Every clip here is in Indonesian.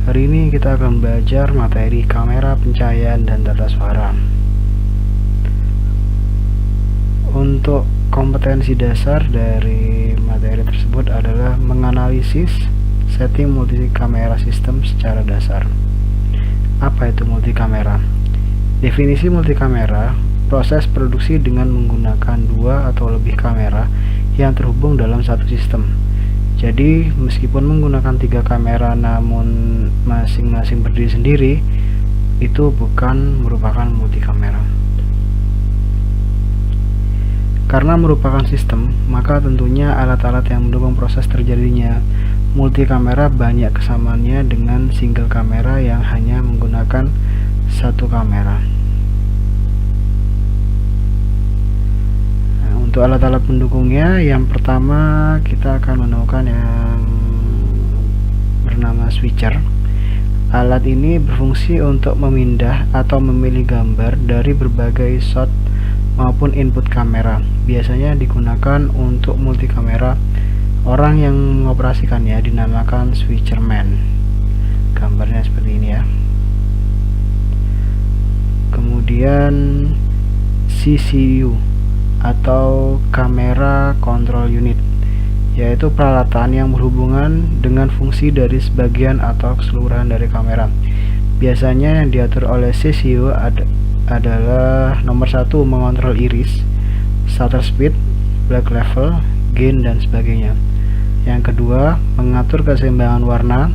Hari ini kita akan belajar materi kamera, pencahayaan, dan tata suara. Untuk kompetensi dasar dari materi tersebut adalah menganalisis setting multi kamera sistem secara dasar. Apa itu multi kamera? Definisi multi kamera, proses produksi dengan menggunakan dua atau lebih kamera yang terhubung dalam satu sistem. Jadi meskipun menggunakan 3 kamera namun masing-masing berdiri sendiri, itu bukan merupakan multi kamera. Karena merupakan sistem, maka tentunya alat-alat yang mendukung proses terjadinya multi kamera banyak kesamaannya dengan single kamera yang hanya menggunakan satu kamera. Untuk alat-alat pendukungnya, yang pertama kita akan menemukan yang bernama switcher. Alat ini berfungsi untuk memindah atau memilih gambar dari berbagai shot maupun input kamera. Biasanya digunakan untuk multi kamera. Orang yang mengoperasikannya dinamakan switcherman. Gambarnya seperti ini ya. Kemudian CCU atau Camera Control Unit, yaitu peralatan yang berhubungan dengan fungsi dari sebagian atau keseluruhan dari kamera. Biasanya yang diatur oleh CCU adalah nomor 1 mengontrol iris, shutter speed, black level, gain, dan sebagainya. Yang kedua, mengatur keseimbangan warna.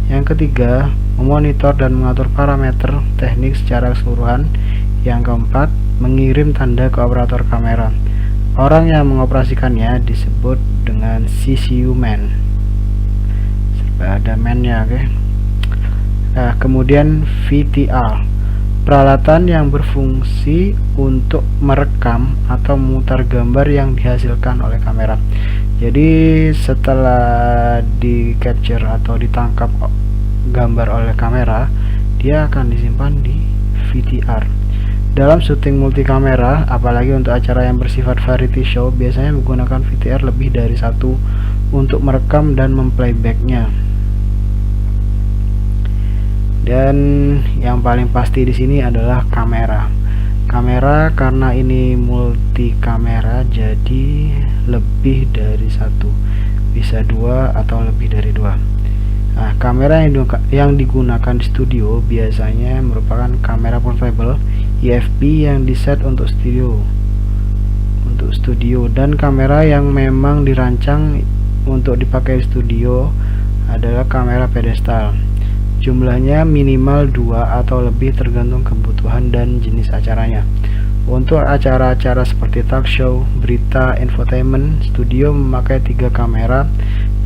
Yang ketiga, memonitor dan mengatur parameter teknik secara keseluruhan. Yang keempat, mengirim tanda ke operator kamera. Orang yang mengoperasikannya disebut dengan CCU man. Ada man-nya, oke. Nah, kemudian VTR, peralatan yang berfungsi untuk merekam atau memutar gambar yang dihasilkan oleh kamera. Jadi setelah di capture atau ditangkap gambar oleh kamera, dia akan disimpan di VTR. Dalam syuting multi kamera, apalagi untuk acara yang bersifat variety show, biasanya menggunakan VTR lebih dari satu untuk merekam dan memplaybacknya. Dan yang paling pasti di sini adalah kamera. Kamera karena ini multi kamera, jadi lebih dari satu, bisa 2 atau lebih dari 2. Nah, kamera yang digunakan di studio biasanya merupakan kamera portable IFP yang diset untuk studio, dan kamera yang memang dirancang untuk dipakai di studio adalah kamera pedestal. Jumlahnya minimal 2 atau lebih tergantung kebutuhan dan jenis acaranya. Untuk acara-acara seperti talk show, berita, infotainment, studio memakai 3 kamera,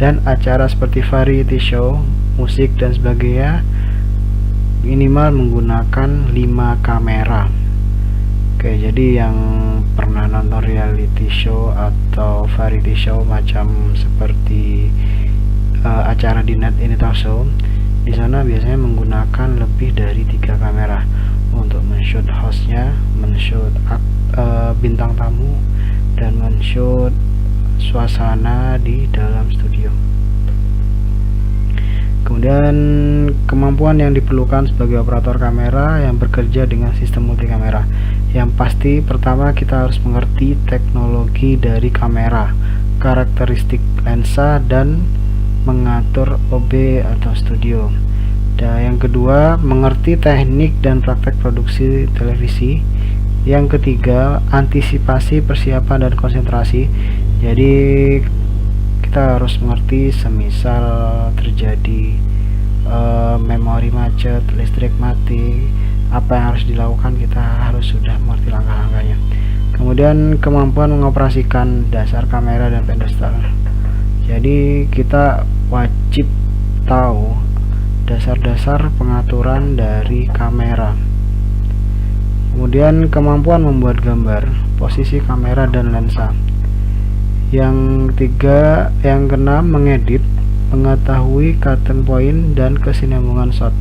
dan acara seperti variety show, musik, dan sebagainya minimal menggunakan 5 kamera. Oke, jadi yang pernah nonton reality show atau variety show macam seperti acara di net ini talk show, di sana biasanya menggunakan lebih dari 3 kamera untuk men-shoot hostnya, men-shoot bintang tamu, dan men-shoot suasana di dalam studio. Kemudian kemampuan yang diperlukan sebagai operator kamera yang bekerja dengan sistem multi kamera. Yang pasti pertama kita harus mengerti teknologi dari kamera, karakteristik lensa, dan mengatur OB atau studio. Dan yang kedua, mengerti teknik dan praktek produksi televisi. Yang ketiga, antisipasi, persiapan, dan konsentrasi. Jadi kita harus mengerti semisal terjadi memori macet, listrik mati, apa yang harus dilakukan, kita harus sudah mengerti langkah-langkahnya. Kemudian kemampuan mengoperasikan dasar kamera dan pedestal. Jadi kita wajib tahu dasar-dasar pengaturan dari kamera. Kemudian kemampuan membuat gambar, posisi kamera, dan lensa. Yang keenam, mengedit, mengetahui cutting point dan kesinambungan shot.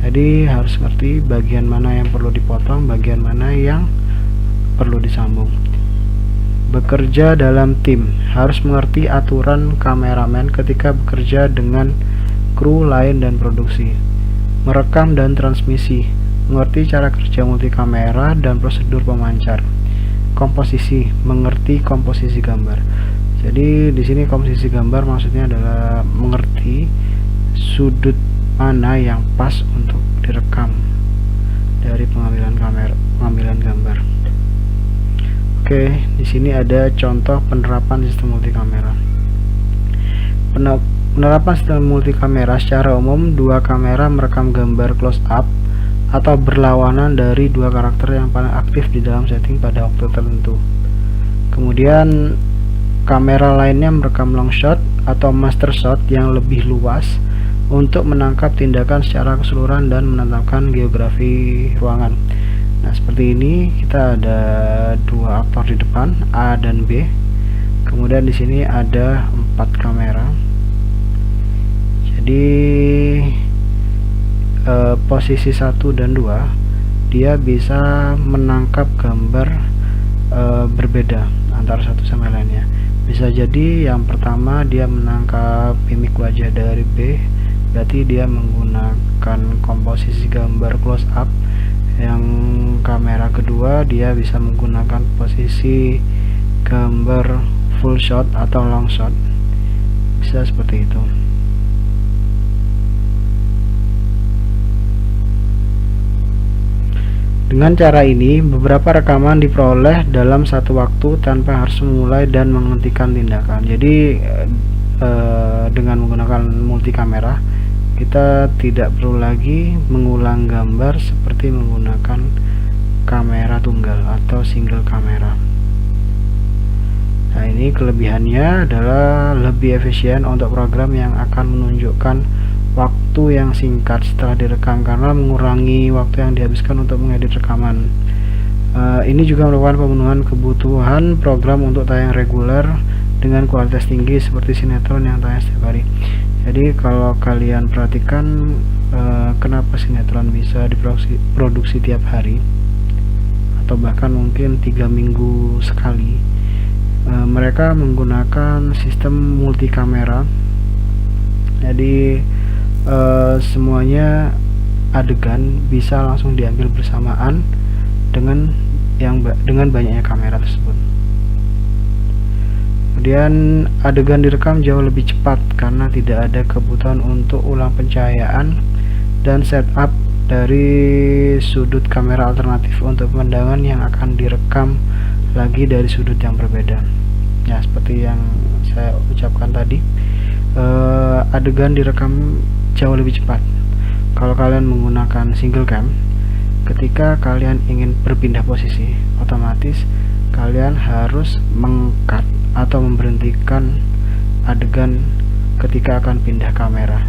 Jadi harus ngerti bagian mana yang perlu dipotong, bagian mana yang perlu disambung. Bekerja dalam tim, harus mengerti aturan kameramen ketika bekerja dengan kru lain dan produksi. merekam dan transmisi, mengerti cara kerja multikamera dan prosedur pemancar. Komposisi, mengerti komposisi gambar. Jadi di sini komposisi gambar maksudnya adalah mengerti sudut mana yang pas untuk direkam dari pengambilan gambar. Oke, di sini ada contoh penerapan sistem multikamera. Penerapan sistem multikamera secara umum, dua kamera merekam gambar close up atau berlawanan dari dua karakter yang paling aktif di dalam setting pada waktu tertentu. Kemudian kamera lainnya merekam long shot atau master shot yang lebih luas untuk menangkap tindakan secara keseluruhan dan menetapkan geografi ruangan. Nah, seperti ini kita ada dua aktor di depan, A dan B. Kemudian di sini ada 4 kamera. Jadi posisi 1 dan 2 dia bisa menangkap gambar berbeda antara satu sama lainnya. Bisa jadi yang pertama dia menangkap mimik wajah dari B, berarti dia menggunakan komposisi gambar close up. Yang kamera kedua dia bisa menggunakan posisi gambar full shot atau long shot, bisa seperti itu. Dengan cara ini beberapa rekaman diperoleh dalam satu waktu tanpa harus memulai dan menghentikan tindakan. Jadi dengan menggunakan multikamera kita tidak perlu lagi mengulang gambar seperti menggunakan kamera tunggal atau single kamera. Nah, ini kelebihannya adalah lebih efisien untuk program yang akan menunjukkan waktu yang singkat setelah direkam karena mengurangi waktu yang dihabiskan untuk mengedit rekaman. Ini juga merupakan pemenuhan kebutuhan program untuk tayang reguler dengan kualitas tinggi seperti sinetron yang tayang setiap hari. Jadi kalau kalian perhatikan kenapa sinetron bisa diproduksi tiap hari atau bahkan mungkin 3 minggu sekali, mereka menggunakan sistem multikamera. Jadi semuanya adegan bisa langsung diambil bersamaan dengan banyaknya kamera tersebut. Kemudian adegan direkam jauh lebih cepat karena tidak ada kebutuhan untuk ulang pencahayaan dan setup dari sudut kamera alternatif untuk pemandangan yang akan direkam lagi dari sudut yang berbeda. Ya, seperti yang saya ucapkan tadi, adegan direkam jauh lebih cepat. Kalau kalian menggunakan single cam, ketika kalian ingin berpindah posisi, otomatis kalian harus meng-cut atau memberhentikan adegan ketika akan pindah kamera.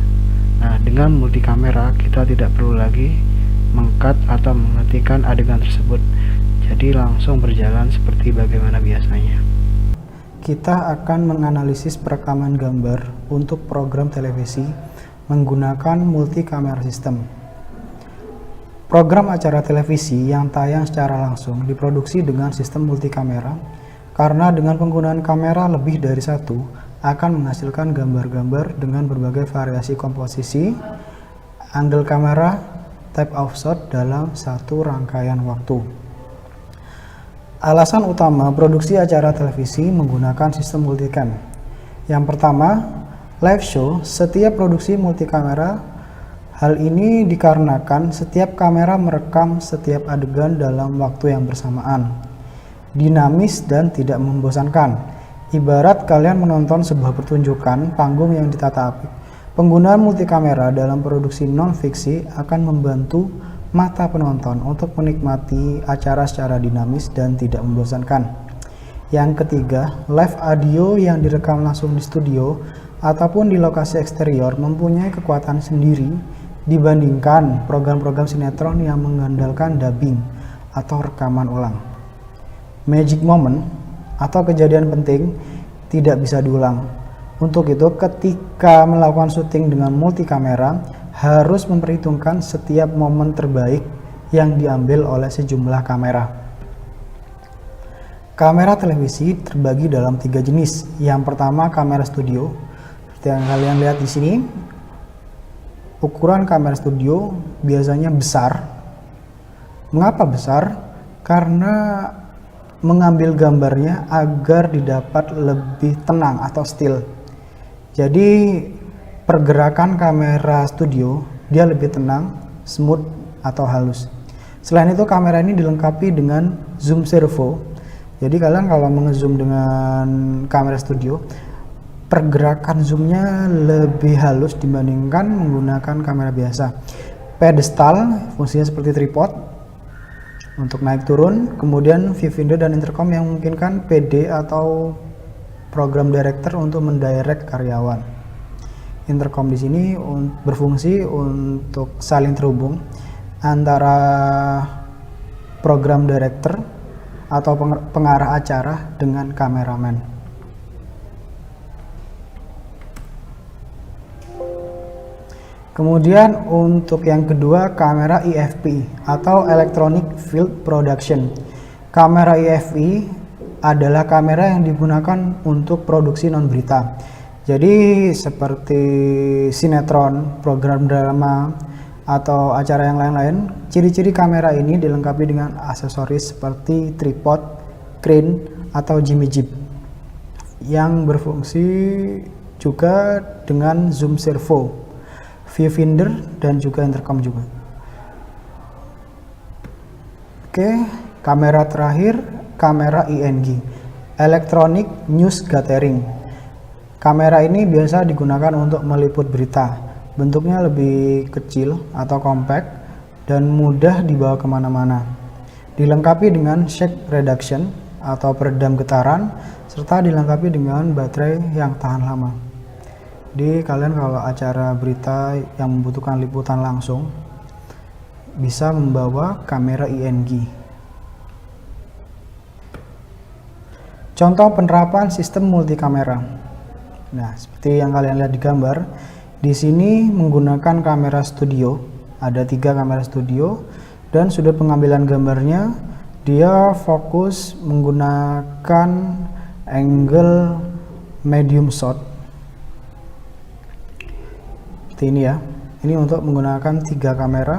Nah, dengan multikamera kita tidak perlu lagi meng-cut atau menghentikan adegan tersebut, jadi langsung berjalan seperti bagaimana biasanya. Kita akan menganalisis perekaman gambar untuk program televisi menggunakan multikamera sistem. Program acara televisi yang tayang secara langsung diproduksi dengan sistem multikamera karena dengan penggunaan kamera lebih dari satu akan menghasilkan gambar-gambar dengan berbagai variasi komposisi, angle kamera, type of shot dalam satu rangkaian waktu. Alasan utama produksi acara televisi menggunakan sistem multicam. Yang pertama, live show setiap produksi multikamera. Hal ini dikarenakan setiap kamera merekam setiap adegan dalam waktu yang bersamaan, dinamis dan tidak membosankan. Ibarat kalian menonton sebuah pertunjukan panggung yang ditata apik. Penggunaan multikamera dalam produksi non-fiksi akan membantu mata penonton untuk menikmati acara secara dinamis dan tidak membosankan. Yang ketiga, live audio yang direkam langsung di studio ataupun di lokasi eksterior mempunyai kekuatan sendiri dibandingkan program-program sinetron yang mengandalkan dubbing atau rekaman ulang. Magic moment atau kejadian penting tidak bisa diulang. Untuk itu, ketika melakukan syuting dengan multikamera, harus memperhitungkan setiap momen terbaik yang diambil oleh sejumlah kamera. Kamera televisi terbagi dalam 3 jenis. Yang pertama, kamera studio, seperti yang kalian lihat di sini. ukuran kamera studio biasanya besar. Mengapa besar? Karena mengambil gambarnya agar didapat lebih tenang atau still. Jadi pergerakan kamera studio dia lebih tenang, smooth atau halus. Selain itu kamera ini dilengkapi dengan zoom servo. Jadi kalian kalau mengezoom dengan kamera studio, pergerakan zoomnya lebih halus dibandingkan menggunakan kamera biasa. Pedestal fungsinya seperti tripod untuk naik turun, kemudian viewfinder dan intercom yang memungkinkan PD atau program director untuk mendirect karyawan. Intercom di sini berfungsi untuk saling terhubung antara program director atau pengarah acara dengan kameramen. Kemudian untuk yang kedua, kamera EFP atau Electronic Field Production. Kamera EFP adalah kamera yang digunakan untuk produksi non berita. Jadi seperti sinetron, program drama, atau acara yang lain-lain, ciri-ciri kamera ini dilengkapi dengan aksesoris seperti tripod, crane, atau jimmy jib yang berfungsi juga dengan zoom servo, viewfinder dan juga intercom juga. Oke, kamera terakhir, kamera ENG, Electronic News Gathering. Kamera ini biasa digunakan untuk meliput berita. Bentuknya lebih kecil atau compact dan mudah dibawa kemana-mana. Dilengkapi dengan shake reduction atau peredam getaran, serta dilengkapi dengan baterai yang tahan lama. Jadi kalian kalau acara berita yang membutuhkan liputan langsung bisa membawa kamera ENG. Contoh penerapan sistem multikamera. Nah, seperti yang kalian lihat di gambar, di sini menggunakan kamera studio. Ada 3 kamera studio dan sudut pengambilan gambarnya dia fokus menggunakan angle medium shot. Seperti ini ya. Ini untuk menggunakan 3 kamera.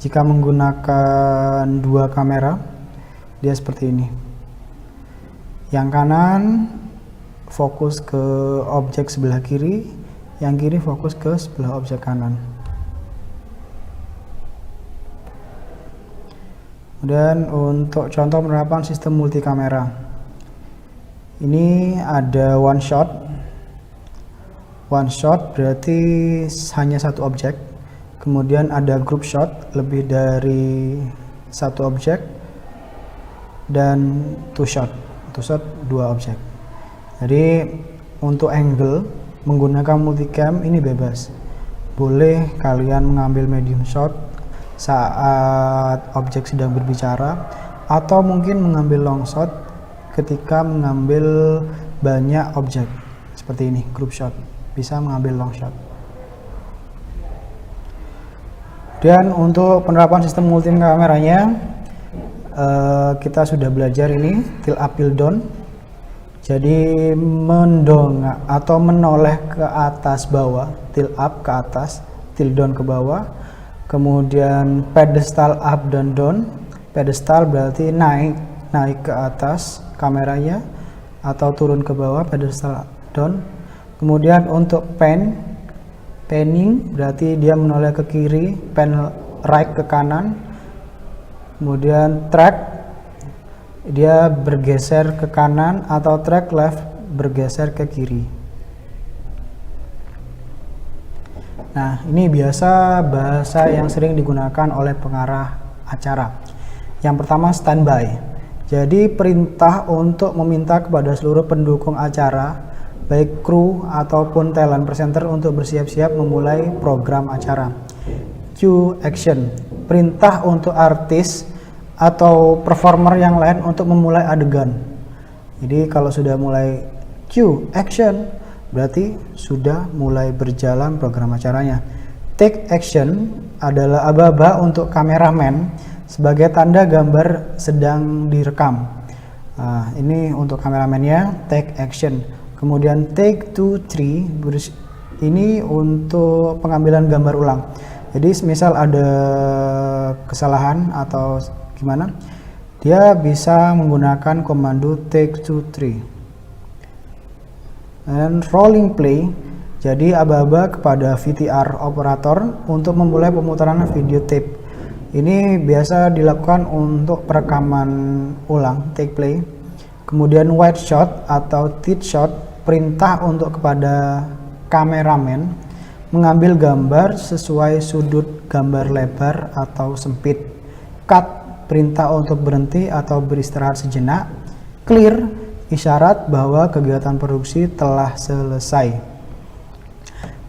Jika menggunakan 2 kamera, dia seperti ini. Yang kanan fokus ke objek sebelah kiri, yang kiri fokus ke sebelah objek kanan. Dan untuk contoh penerapan sistem multikamera, ini ada one shot. One shot berarti hanya satu objek. Kemudian ada group shot, lebih dari satu objek. Dan two shot 2 objek. Jadi untuk angle menggunakan multicam ini bebas. Boleh kalian mengambil medium shot saat objek sedang berbicara, atau mungkin mengambil long shot ketika mengambil banyak objek. Seperti ini, group shot. Bisa mengambil long shot. Dan untuk penerapan sistem multi kameranya, kita sudah belajar ini tilt up tilt down. Jadi mendongak atau menoleh ke atas bawah, tilt up ke atas, tilt down ke bawah. Kemudian pedestal up dan down. Pedestal berarti naik ke atas kameranya, atau turun ke bawah, pedestal down. Kemudian untuk panning berarti dia menoleh ke kiri, pan right ke kanan. Kemudian track dia bergeser ke kanan, atau track left bergeser ke kiri. Nah, ini biasa bahasa yang sering digunakan oleh pengarah acara. Yang pertama, standby. Jadi perintah untuk meminta kepada seluruh pendukung acara, baik kru ataupun talent presenter, untuk bersiap-siap memulai program acara. Cue action, perintah untuk artis atau performer yang lain untuk memulai adegan. Jadi kalau sudah mulai cue action, berarti sudah mulai berjalan program acaranya. Take action adalah aba-aba untuk kameramen sebagai tanda gambar sedang direkam. Nah, ini untuk kameramennya, take action. Kemudian take 2, 3 ini untuk pengambilan gambar ulang. Jadi misal ada kesalahan atau gimana, dia bisa menggunakan komando take 2 3. Dan rolling play, jadi aba-aba kepada VTR operator untuk memulai pemutaran video tape. Ini biasa dilakukan untuk perekaman ulang, take play. Kemudian wide shot atau tight shot, perintah untuk kepada kameramen mengambil gambar sesuai sudut gambar lebar atau sempit. Cut, perintah untuk berhenti atau beristirahat sejenak. Clear, isyarat bahwa kegiatan produksi telah selesai.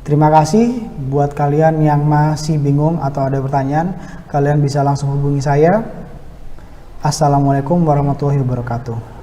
Terima kasih buat kalian yang masih bingung atau ada pertanyaan, kalian bisa langsung hubungi saya. Assalamualaikum warahmatullahi wabarakatuh.